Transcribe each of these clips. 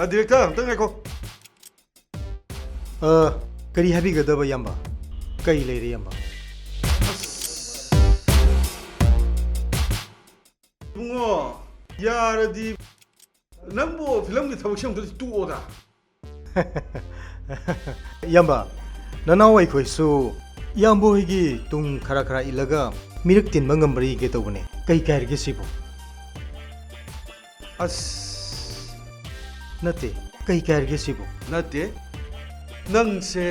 디렉터 ꯑꯝꯇꯪ ꯉꯥꯏꯈꯣ ꯀꯔꯤ ꯍꯥꯏꯕꯤꯒꯗꯕ ꯏꯌꯥꯝꯕ ꯀꯔꯤ ꯂꯩꯔꯦ ꯏꯌꯥꯝꯕ ꯏꯕꯨꯡꯉꯣ ꯌꯥꯔꯗꯤ ꯅꯪꯕꯨ ꯐꯤꯂꯝꯒꯤ ꯊꯕꯛꯁꯤ ꯑꯃꯨꯛꯇ ꯇꯣꯛꯑꯣꯗ ꯏꯌꯥꯝꯕ ꯅꯅꯥꯎ ꯑꯩꯈꯣꯏꯁꯨ ꯏꯌꯥꯝꯕ ꯍꯣꯏꯒꯤ ꯇꯨꯡ ꯈꯔ ꯈꯔ ꯏꯜꯂꯒ ꯃꯤꯔꯛ ꯇꯤꯟꯕ ꯉꯝꯕ꯭ꯔ ꯌꯦꯡꯒꯦ ꯇꯧꯕꯅꯦ ꯀꯩ ꯀꯥꯏꯔꯒꯦ ꯁꯤꯕꯨ ꯑꯁ ꯅꯠꯇꯦ ꯀꯩ ꯀꯥꯏꯔꯒꯦ ꯁꯤꯕꯨ ꯅꯠꯇꯦ ꯅꯪꯁꯦ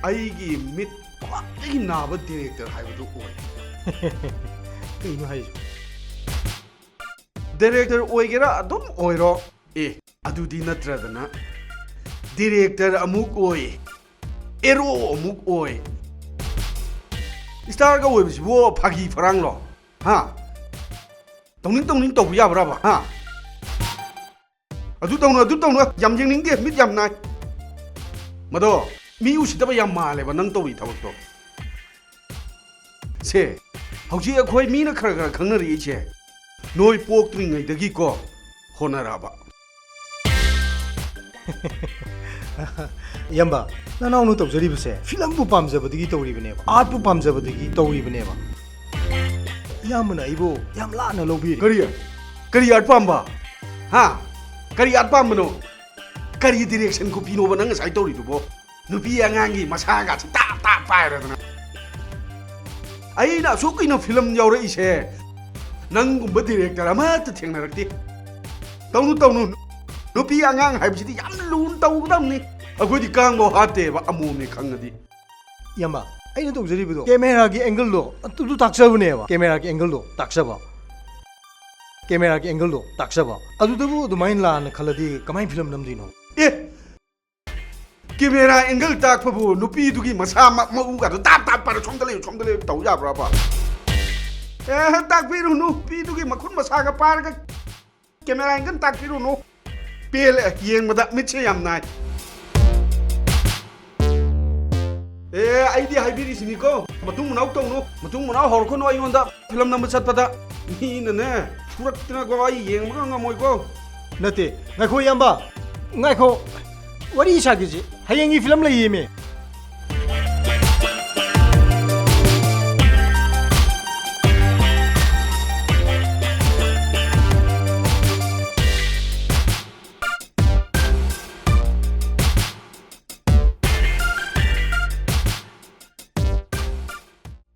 ꯑꯩꯒꯤ ꯃꯤꯠ ꯈ꯭ꯋꯥꯏꯗꯒꯤ ꯅꯥꯕ ꯗꯤꯔꯦꯛꯇꯔ ꯍꯥꯏꯕꯗꯨ ꯑꯣꯏ ꯀꯩꯅꯣ ꯍꯥꯏꯁꯤꯕꯨ ꯗꯤꯔꯦꯛꯇꯔ ꯑꯣꯏꯒꯦꯔꯥ ꯑꯗꯨꯝ ꯑꯣꯏꯔꯣ ꯑꯗꯨꯗꯤ ꯅꯠꯇ꯭ꯔꯗꯅ ꯗꯤꯔꯦꯛꯇꯔ ꯑꯃꯨꯛ ꯑꯣꯏ ꯑꯦꯔꯣ ꯑꯃꯨꯛ ꯑꯣꯏ ꯁ꯭ꯇꯥꯔꯒ ꯑꯣꯏꯕꯁꯤꯕꯨ ꯐꯥꯒꯤ ꯐꯔꯥꯡꯂꯣ ꯍꯥ ꯇꯧꯅꯤꯡ ꯇꯧꯕ ꯌꯥꯕ꯭ꯔꯕ ꯍꯥ ꯑꯗꯨ ꯇꯧꯅꯨ ꯌꯥꯝ ꯌꯦꯡꯅꯤꯡꯗꯦ ꯃꯤꯠ ꯌꯥꯝ ꯅꯥꯏ ꯃꯗꯣ ꯃꯤ ꯎꯁꯤꯠꯇꯕ ꯌꯥꯝ ꯃꯥꯜꯂꯦꯕ ꯅꯪ ꯇꯧꯔꯤ ꯊꯕꯛꯇꯣ ꯁꯦ ꯍꯧꯖꯤꯛ ꯑꯩꯈꯣꯏ ꯃꯤꯅ ꯈꯔ ꯈꯔ ꯈꯪꯅꯔꯛꯏꯁꯦ ꯅꯣꯏ ꯄꯣꯛꯇ꯭ꯔꯤꯉꯩꯗꯒꯤꯀꯣ ꯍꯣꯠꯅꯔꯛꯑꯕ ꯏꯌꯥꯝꯕ ꯅꯅꯥꯎꯅ ꯇꯧꯖꯔꯤꯕꯁꯦ ꯐꯤꯂꯝꯕꯨ ꯄꯥꯝꯖꯕꯗꯒꯤ ꯇꯧꯔꯤꯕꯅꯦꯕ ꯑꯥꯔꯠꯄꯨ ꯄꯥꯝꯖꯕꯗꯒꯤ ꯇꯧꯔꯤꯕꯅꯦꯕ ꯏꯌꯥꯝꯕꯅ ꯑꯩꯕꯨ ꯌꯥꯝ ꯂꯥꯟꯅ ꯂꯧꯕꯤꯔꯤ ꯀꯔꯤ ꯑꯥꯔꯠ ꯄꯥꯝꯕ ꯍꯥ ꯀꯔꯤ ꯑꯥꯔꯠ ꯄꯥꯝꯕꯅꯣ ꯀꯔꯤ ꯗꯤꯔꯦꯛꯁꯟ ꯈꯨꯄꯤꯅꯣꯕ ꯅꯪ ꯉꯁꯥꯏ ꯇꯧꯔꯤꯗꯨꯕꯣ ꯅꯨꯄꯤ ꯑꯉꯥꯡꯒꯤ ꯃꯁꯥꯒꯁꯤ ꯇꯥꯞ ꯄꯥꯏꯔꯗꯅ ꯑꯩꯅ ꯑꯁꯨꯛ ꯀꯨꯏꯅ ꯐꯤꯂꯝ ꯌꯥꯎꯔꯛꯏꯁꯦ ꯅꯪꯒꯨꯝꯕ ꯗꯤꯔꯦꯛꯇꯔ ꯑꯃꯠꯇ ꯊꯦꯡꯅꯔꯛꯇꯦ ꯇꯧꯅꯨ ꯅꯨꯄꯤ ꯑꯉꯥꯡ ꯍꯥꯏꯕꯁꯤꯗꯤ ꯌꯥꯝ ꯂꯨꯅ ꯇꯧꯒꯗꯕꯅꯤ ꯑꯩꯈꯣꯏꯗꯤ ꯀꯥꯡꯐꯥꯎ ꯍꯥꯠꯇꯦꯕ ꯑꯃꯣꯝꯅꯤ ꯈꯪꯉꯗꯤ ꯏꯌꯥꯝꯕ ꯑꯩꯅ ꯇꯧꯖꯔꯤꯕꯗꯣ ꯀꯦꯃꯦꯔꯥꯒꯤ ꯑꯦꯡꯒꯜꯗꯣ ꯑꯗꯨ ꯇꯥꯛꯆꯕꯅꯦꯕ ꯀꯦꯃꯦꯔꯥꯒꯤ ꯑꯦꯡꯒꯜꯗꯣ ꯇꯥꯛꯆꯕ ꯑꯗꯨꯗꯕꯨ ꯑꯗꯨꯃꯥꯏꯅ ꯂꯥꯟꯅ ꯈꯜꯂꯗꯤ ꯀꯃꯥꯏꯅ ꯐꯤꯂꯝ ꯅꯝꯗꯣꯏꯅꯣ ꯀꯦꯃꯦꯔꯥ ꯑꯦꯡꯒꯜ ꯇꯥꯛꯄꯕꯨ ꯅꯨꯄꯤꯗꯨꯒꯤ ꯃꯁꯥ ꯃꯎꯒꯗꯣ ꯇꯥꯞ ꯄꯥꯏꯔ ꯁꯣꯝꯗ ꯂꯩꯌꯨ ꯇꯧ ꯌꯥꯕ꯭ꯔꯕ ꯇꯥꯛꯄꯤꯔꯨꯅꯨ ꯅꯨꯄꯤꯗꯨꯒꯤ ꯃꯈꯨꯠ ꯃꯁꯥꯒ ꯄꯥꯏꯔꯒ ꯀꯦꯃꯦꯔꯥ ꯑꯦꯡꯒꯜ ꯇꯥꯛꯄꯤꯔꯨꯅꯨ ꯄꯦꯜꯂꯦ ꯌꯦꯡꯕꯗ ꯃꯤꯠꯁꯦ ꯌꯥꯝ ꯅꯥꯏ ꯑꯩꯗꯤ ꯍꯥꯏꯕꯤꯔꯤꯁꯤꯅꯤꯀꯣ ꯃꯇꯨꯡ ꯃꯅꯥꯎ ꯇꯧꯅꯨ ꯃꯇꯨꯡ ꯃꯅꯥꯎ ꯍꯧꯔꯛꯀꯅꯨ ꯑꯩꯉꯣꯟꯗ ꯐꯤꯂꯝ ꯅꯝꯕ ꯆꯠꯄꯗ ꯃꯤꯅꯅꯦ ꯐꯨꯔꯛꯇꯅꯀꯣ ꯑꯩ ꯌꯦꯡꯕꯒ ꯉꯝꯃꯣꯏꯀꯣ ꯅꯠꯇꯦ ꯉꯥꯏꯈꯣ ꯏꯌꯥꯝꯕ ꯉꯥꯏꯈꯣ ꯋꯥꯔꯤ ꯁꯥꯒꯤꯁꯤ ꯍꯌꯦꯡꯒꯤ ꯐꯤꯂꯝ ꯂꯩꯌꯦꯃꯦ